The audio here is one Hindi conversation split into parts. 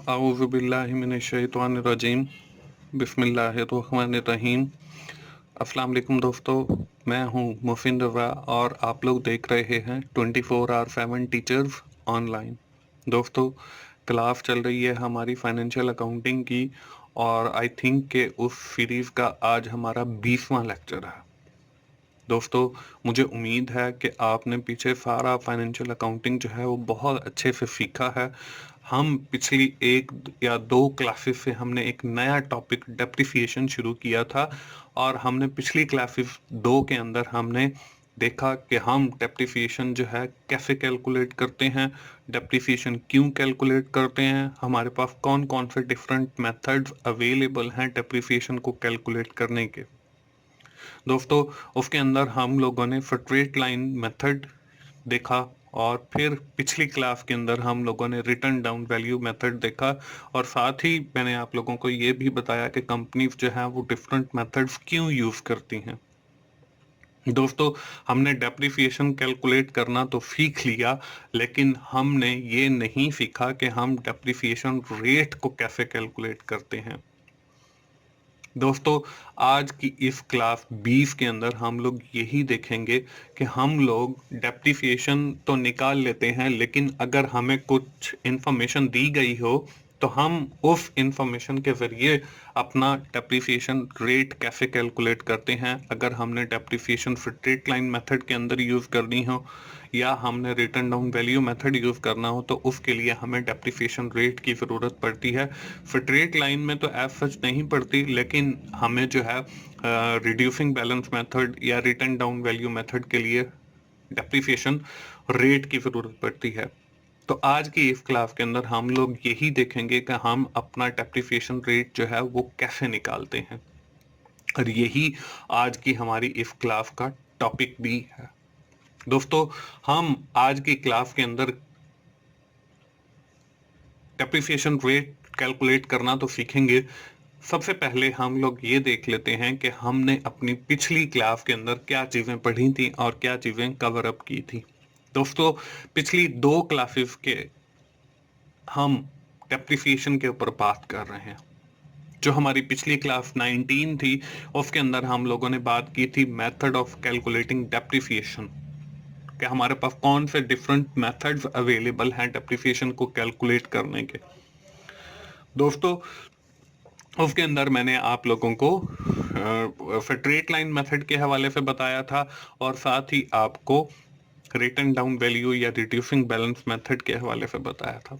अऊज़ु बिल्लाहि मिनश्शैतानिर्रजीम बिस्मिल्लाहिर्रहमानिर्रहीम। अस्सलाम वालेकुम दोस्तों, मैं हूं मोहसिन रज़ा और आप लोग देख रहे हैं 24/7 टीचर्स ऑनलाइन। दोस्तों, क्लास चल रही है हमारी फाइनेंशियल अकाउंटिंग की और आई थिंक कि उस सीरीज़ का आज हमारा 20वां लेक्चर है। दोस्तों, मुझे उम्मीद है कि आपने पीछे सारा फाइनेंशियल अकाउंटिंग जो है वो बहुत अच्छे से सीखा है। हम पिछली 1 या 2 क्लासेस से हमने एक नया टॉपिक डेप्रिसिएशन शुरू किया था और हमने पिछली क्लासेस 2 के अंदर हमने देखा कि हम डेप्रिसिएशन जो है कैसे कैलकुलेट करते हैं, डेप्रिसिएशन क्यों कैलकुलेट करते हैं, हमारे पास कौन-कौन से डिफरेंट मेथड्स अवेलेबल हैं डेप्रिसिएशन को कैलकुलेट करने के। दोस्तों, उसके अंदर हम लोगों ने स्ट्रेट लाइन मेथड देखा और फिर पिछली क्लास के अंदर हम लोगों ने रिटर्न डाउन वैल्यू मेथड देखा और साथ ही मैंने आप लोगों को ये भी बताया कि कंपनीज जो है वो डिफरेंट मेथड्स क्यों यूज करती हैं। दोस्तों, हमने डेप्रिसिएशन कैलकुलेट करना तो सीख लिया, लेकिन हमने ये नहीं सीखा कि हम डेप्रिसिएशन रेट को कैसे कैलकुलेट करते हैं। दोस्तों, आज की इस क्लास 20 के अंदर हम लोग यही देखेंगे कि हम लोग डेप्रिसिएशन तो निकाल लेते हैं, लेकिन अगर हमें कुछ इंफॉर्मेशन दी गई हो तो हम उस इंफॉर्मेशन के जरिए अपना डेप्रिसिएशन रेट कैसे कैलकुलेट करते हैं। अगर हमने डेप्रिसिएशन स्ट्रेट लाइन मेथड के अंदर यूज करनी हो या हमने return down value method use करना हो तो उसके लिए हमें डेप्रिसिएशन रेट की जरूरत पड़ती है। स्ट्रेट लाइन में तो एज सच नहीं पड़ती, लेकिन हमें जो है रिड्यूसिंग बैलेंस मेथड या रिटर्न डाउन वैल्यू मेथड के लिए डेप्रिसिएशन रेट की जरूरत पड़ती है। तो आज की इस क्लास के अंदर हम लोग यही देखेंगे कि हम अपना डेप्रिसिएशन रेट जो है वो कैसे निकालते हैं और यही आज की हमारी इस क्लास का टॉपिक भी है। दोस्तों, हम आज की क्लास के अंदर डेप्रिसिएशन रेट कैलकुलेट करना तो सीखेंगे। सबसे पहले हम लोग ये देख लेते हैं कि हमने अपनी पिछली क्लास के अंदर क्या चीजें पढ़ी थी और क्या चीजें कवर अप की थी। दोस्तों, पिछली 2 क्लासेस के हम डेप्रिसिएशन के ऊपर बात कर रहे हैं। जो हमारी पिछली क्लास 19 थी उसके अंदर हम लोगों ने बात की थी मेथड ऑफ कैलकुलेटिंग डेप्रिसिएशन, कि हमारे पास कौन से डिफरेंट मेथड्स अवेलेबल हैं डेप्रिसिएशन को कैलकुलेट करने के। दोस्तों, उसके अंदर मैंने आप लोगों को स्ट्रेट लाइन मेथड के हवाले से बताया था और साथ ही आपको रिटर्न डाउन वैल्यू या रिड्यूसिंग बैलेंस मेथड के हवाले से बताया था।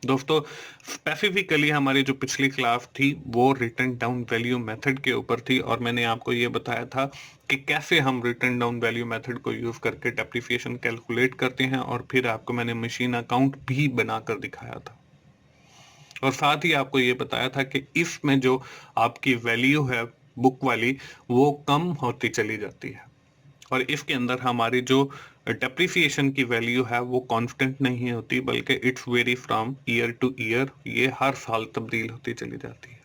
दोस्तों, स्पेसिफिकली हमारी जो पिछली क्लास थी वो रिटर्न डाउन वैल्यू मेथड के ऊपर थी और मैंने आपको ये बताया था कि कैसे हम रिटर्न डाउन वैल्यू मेथड को यूज करके डेप्रिसिएशन कैलकुलेट करते हैं और फिर आपको मैंने मशीन अकाउंट भी बनाकर दिखाया था और साथ ही आपको ये बताया था कि इसमें जो आपकी वैल्यू है बुक वाली वो कम होती चली जाती है और इसके अंदर हमारी जो डेप्रिसिएशन की वैल्यू है वो कांस्टेंट नहीं होती, बल्कि it's very from year two year, ये हर साल तब्दील होती चली जाती है।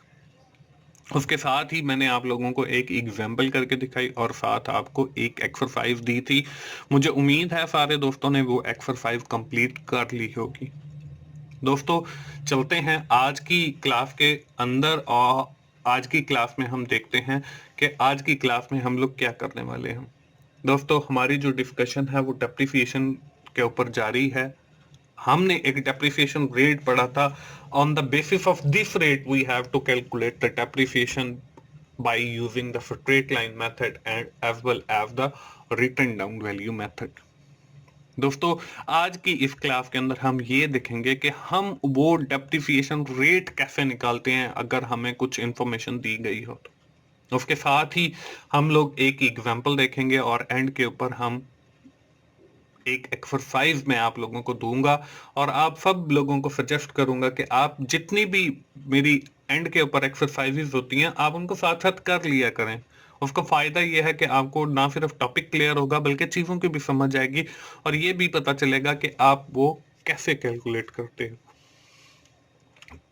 उसके साथ ही मैंने आप लोगों को एक एग्जाम्पल करके दिखाई और साथ आपको एक एक्सरसाइज दी थी। मुझे उम्मीद है सारे दोस्तों ने वो एक्सरसाइज कंप्लीट कर ली होगी। दोस्तों, चलते हैं आज की क्लास के अंदर और आज की क्लास में हम देखते हैं कि आज की क्लास में हम लोग क्या करने वाले हैं। दोस्तों, हमारी जो डिस्कशन है वो डेप्रिसिएशन के ऊपर जारी है। हमने एक डेप्रिसिएशन रेट पढ़ा था। On the basis of this rate we have to calculate the depreciation by using the straight line method and as well as the written down value method। दोस्तों, आज की इस क्लास के अंदर हम ये देखेंगे कि हम वो डेप्रिसिएशन रेट कैसे निकालते हैं अगर हमें कुछ इंफॉर्मेशन दी गई हो तो। उसके साथ ही हम लोग एक एग्जांपल देखेंगे और एंड के ऊपर हम एक एक्सरसाइज मैं आप लोगों को दूंगा और आप सब लोगों को सजेस्ट करूंगा कि आप जितनी भी मेरी एंड के ऊपर एक्सरसाइजेज होती हैं आप उनको साथ साथ कर लिया करें। उसका फायदा यह है कि आपको ना सिर्फ टॉपिक क्लियर होगा बल्कि चीजों की भी समझ आएगी और ये भी पता चलेगा कि आप वो कैसे कैलकुलेट करते हैं।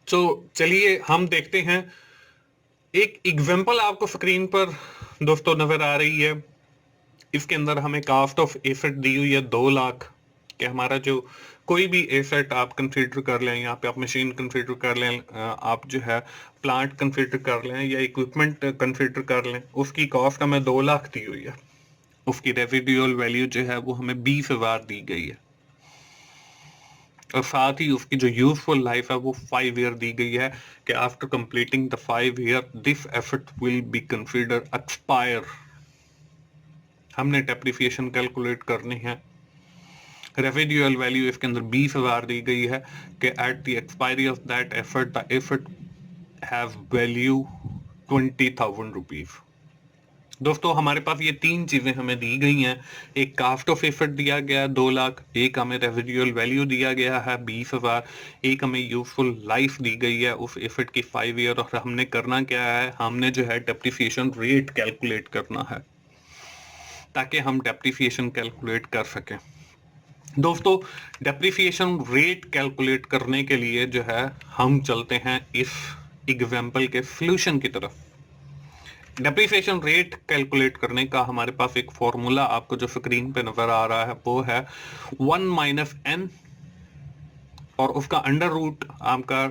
तो चलिए हम देखते हैं। एक एग्जांपल आपको स्क्रीन पर दोस्तों नजर आ रही है। इसके अंदर हमें कास्ट ऑफ एसेट दी हुई है 2 लाख कि हमारा जो कोई भी एसेट आप कंसीडर कर लें, यहाँ पे आप मशीन कंसीडर कर लें, आप जो है प्लांट कंसीडर कर लें या इक्विपमेंट कंसीडर कर लें, उसकी कॉस्ट हमें 2 लाख दी हुई है, उसकी रेसिडुअल वैल्यू जो है वो हमें 20,000 दी गई है, और साथ ही उसकी जो यूजफुल लाइफ है वो 5 ईयर दी गई है कि after completing the 5 year this asset will be consider expire. हमने डेप्रिसिएशन कैलकुलेट करनी है, रेसिडुअल वैल्यू इसके अंदर 20,000 दी गई है कि at the expiry of that asset the asset have value 20,000 rupees. दोस्तों हमारे पास ये 3 चीजें हमें दी गई हैं, एक कास्ट ऑफ एसेट दिया गया है 2 लाख, एक हमें रेसिडुअल वैल्यू दिया गया है 20,000, एक हमें यूजफुल लाइफ दी गई है उस एसेट की 5 ईयर, और हमने करना क्या है, हमने जो है डेप्रिसिएशन रेट कैलकुलेट करना है ताकि हम डेप्रिसिएशन कैलकुलेट कर सकें। दोस्तों डेप्रिसिएशन रेट कैलकुलेट करने के लिए जो है हम चलते हैं इस एग्जाम्पल के सॉल्यूशन की तरफ। डेप्रिसिएशन रेट कैलकुलेट करने का हमारे पास एक फॉर्मूला आपको जो स्क्रीन पे नजर आ रहा है वो है 1 - n और उसका अंडर रूट आपका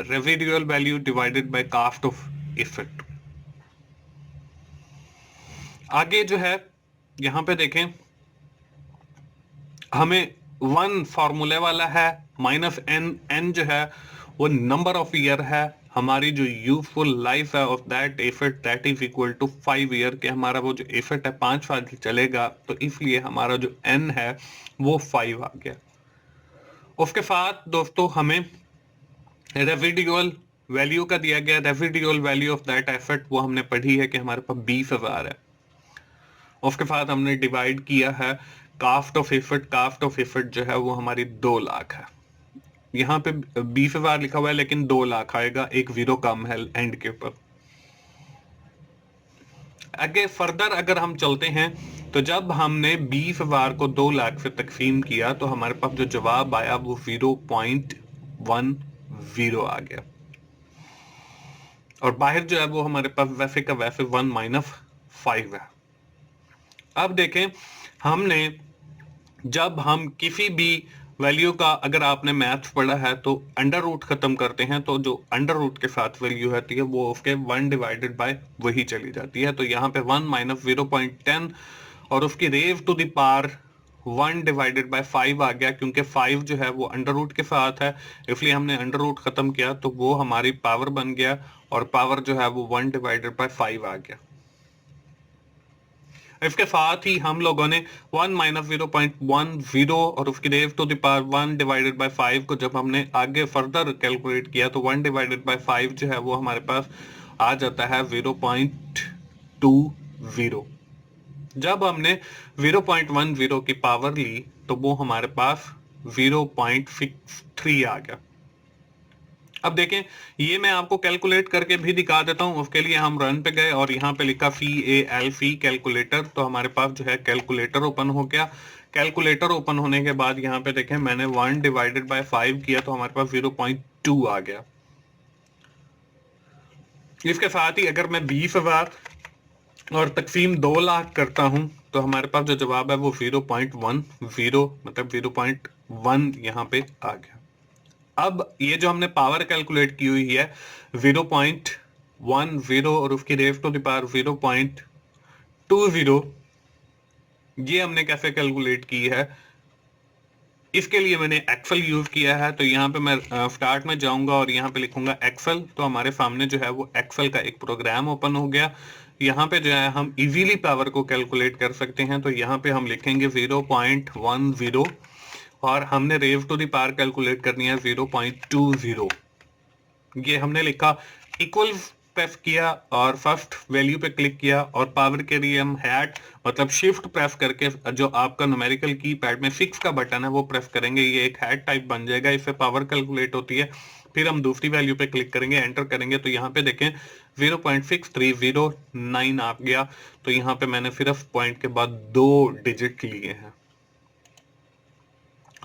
residual value divided by cost of asset. आगे जो है यहां पे देखें, हमें 1 फॉर्मूले वाला है, -n जो है वो नंबर ऑफ ईयर है, हमारी जो यूजफुल लाइफ है of that asset that is equal to 5 year, के हमारा वो जो एसेट है 5 साल चलेगा, तो इसलिए हमारा जो n है वो 5 आ गया। उसके साथ दोस्तों हमें रेसिडुअल वैल्यू का दिया गया, residual value of that asset वो हमने पढ़ी है कि हमारे पास 20,000 है। उसके बाद हमने डिवाइड किया है cost of asset, cost of asset जो है वो हमारी 2 लाख है, यहाँ पे 20,000 लिखा हुआ है लेकिन 2 लाख आएगा, एक जीरो कम है एंड के ऊपर। आगे फर्दर अगर हम चलते हैं तो जब हमने 20,000 को 2 लाख से तकसीम किया तो हमारे पास जो जवाब आया वो 0.10 आ गया, और बाहर जो है वो हमारे पास वैसे का वैसे 1 - 5 है। अब देखें, हमने जब हम किसी भी वैल्यू का, अगर आपने मैथ्स पढ़ा है तो अंडर रूट खत्म करते हैं, तो जो अंडर रूट के साथ वैल्यू आती है वो उसके 1 डिवाइडेड बाय वही चली जाती है। तो यहाँ पे 1 - 0.10 और उसकी raise to the power 1 divided by 5 आ गया, क्योंकि 5 जो है वो अंडर रूट के साथ है, इसलिए हमने अंडर रूट खत्म किया तो वो हमारी पावर बन गया, और पावर जो है वो 1 डिवाइडेड बाय 5 आ गया। इसके साथ ही हम लोगों ने 1 - 0.10 और उसकी raise to the power 1 divided by 5 को जब हमने आगे फर्दर कैलकुलेट किया तो 1 डिवाइडेड बाय 5 जो है वो हमारे पास आ जाता है 0.20। जब हमने 0.10 की पावर ली तो वो हमारे पास 0.63 आ गया। अब देखें, ये मैं आपको कैलकुलेट करके भी दिखा देता हूं। उसके लिए हम रन पे गए और यहाँ पे लिखा FEAL कैलकुलेटर, तो हमारे पास जो है कैलकुलेटर ओपन हो गया। कैलकुलेटर ओपन होने के बाद यहाँ पे देखें मैंने 1 डिवाइडेड बाय 5 किया तो हमारे पास 0.2 आ गया। इसके साथ ही अगर मैं 20,000 और तकसीम 2 लाख करता हूं तो हमारे पास जो जवाब है वो 0.10 मतलब 0.1 यहाँ पे आ गया। अब ये जो हमने पावर कैलकुलेट की हुई है 0.10 और उसकी रेज टू द पावर 0.20, ये हमने कैसे कैलकुलेट की है, इसके लिए मैंने एक्सेल यूज किया है। तो यहाँ पे मैं स्टार्ट में जाऊंगा और यहाँ पे लिखूंगा एक्सेल, तो हमारे सामने जो है वो एक्सेल का एक प्रोग्राम ओपन हो गया। यहाँ पे जो है हम इजीली पावर को कैलकुलेट कर सकते हैं। तो यहाँ पे हम लिखेंगे 0.10 और हमने raise to the power calculate करनी है 0.20। ये हमने लिखा, इक्वल प्रेस किया और फर्स्ट वैल्यू पे क्लिक किया, और पावर के लिए हम हैट मतलब शिफ्ट प्रेस करके जो आपका न्यूमेरिकल कीपैड में 6 का बटन है वो प्रेस करेंगे, ये एक हैट टाइप बन जाएगा, इससे पावर कैलकुलेट होती है। फिर हम दूसरी वैल्यू पे क्लिक करेंगे, एंटर करेंगे, तो यहाँ पे देखें 0.6309 आ गया। तो यहाँ पे मैंने सिर्फ पॉइंट के बाद 2 डिजिट लिए हैं।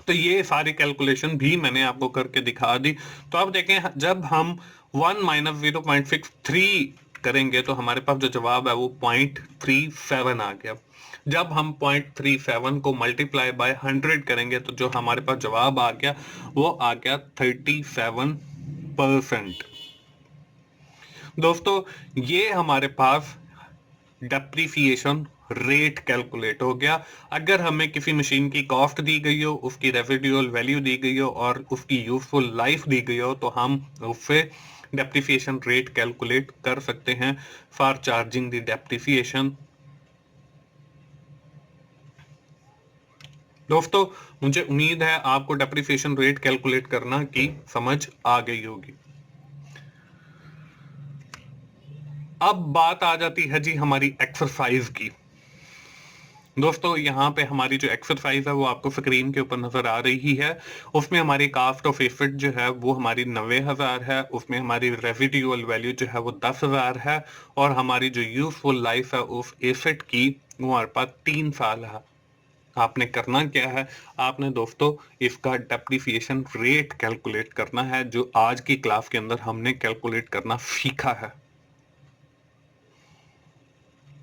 तो ये सारी कैलकुलेशन भी मैंने आपको करके दिखा दी। तो अब देखें, जब हम 1 - 0.63 करेंगे तो हमारे पास जो जवाब है वो 0.37 आ गया। जब हम 0.37 को मल्टीप्लाई बाय 100 करेंगे तो जो हमारे पास जवाब आ गया वो आ गया 37%। दोस्तों ये हमारे पास डेप्रिसिएशन रेट कैलकुलेट हो गया। अगर हमें किसी मशीन की कॉस्ट दी गई हो, उसकी रेसिडुअल वैल्यू दी गई हो और उसकी यूजफुल लाइफ दी गई हो तो हम उससे डेप्रिसिएशन रेट कैलकुलेट कर सकते हैं फॉर चार्जिंग द डेप्रिसिएशन। दोस्तों मुझे उम्मीद है आपको डेप्रिसिएशन रेट कैलकुलेट करना की समझ आ गई होगी। अब बात आ जाती है जी हमारी एक्सरसाइज की। दोस्तों यहाँ पे हमारी जो एक्सरसाइज है वो आपको स्क्रीन के ऊपर नजर आ रही है। उसमें हमारी कास्ट ऑफ एफर्ट जो है वो हमारी 90,000 है, उसमें हमारी रेसिडुअल वैल्यू जो है वो 10,000 है और हमारी जो यूजफुल लाइफ है उस एसेट की वो हमारे पास 3 साल है। आपने करना क्या है, आपने दोस्तों इसका डेप्रिसिएशन रेट कैलकुलेट करना है जो आज की क्लास के अंदर हमने कैलकुलेट करना सीखा है।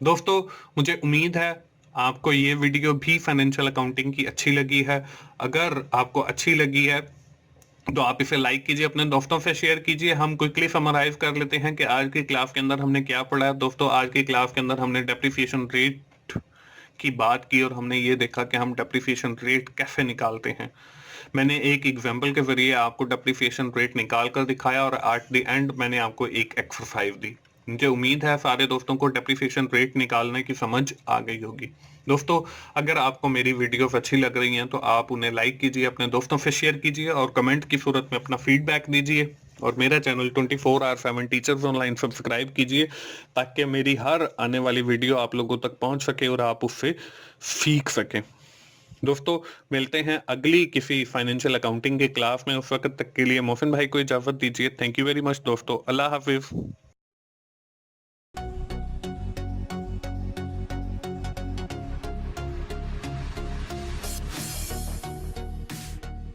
दोस्तों मुझे उम्मीद है आपको ये वीडियो भी फाइनेंशियल अकाउंटिंग की अच्छी लगी है। अगर आपको अच्छी लगी है तो आप इसे लाइक कीजिए, अपने दोस्तों से शेयर कीजिए। हम क्विकली समराइज कर लेते हैं कि आज की क्लास के अंदर हमने क्या पढ़ा है। दोस्तों आज की क्लास के अंदर हमने डेप्रिसिएशन रेट की बात की और हमने ये देखा कि हम डेप्रिसिएशन रेट कैसे निकालते हैं। मैंने एक एग्जाम्पल के जरिए आपको डेप्रिसिएशन रेट निकाल कर दिखाया और एट द एंड मैंने आपको एक एक्सरसाइज दी। मुझे उम्मीद है सारे दोस्तों को डेप्रिसिएशन रेट निकालने की समझ आ गई होगी। दोस्तों अगर आपको मेरी वीडियोस अच्छी लग रही हैं तो आप उन्हें लाइक कीजिए, अपने दोस्तों से शेयर कीजिए और कमेंट की सूरत में अपना फीडबैक दीजिए और मेरा चैनल 24/7 टीचर्स ऑनलाइन सब्सक्राइब कीजिए ताकि मेरी हर आने वाली वीडियो आप लोगों तक पहुंच सके और आप उससे सीख सकें। दोस्तों मिलते हैं अगली किसी फाइनेंशियल अकाउंटिंग के क्लास में। उस वक्त तक के लिए मोहसिन भाई को इजाजत दीजिए। थैंक यू वेरी मच दोस्तों, अल्लाह हाफिज।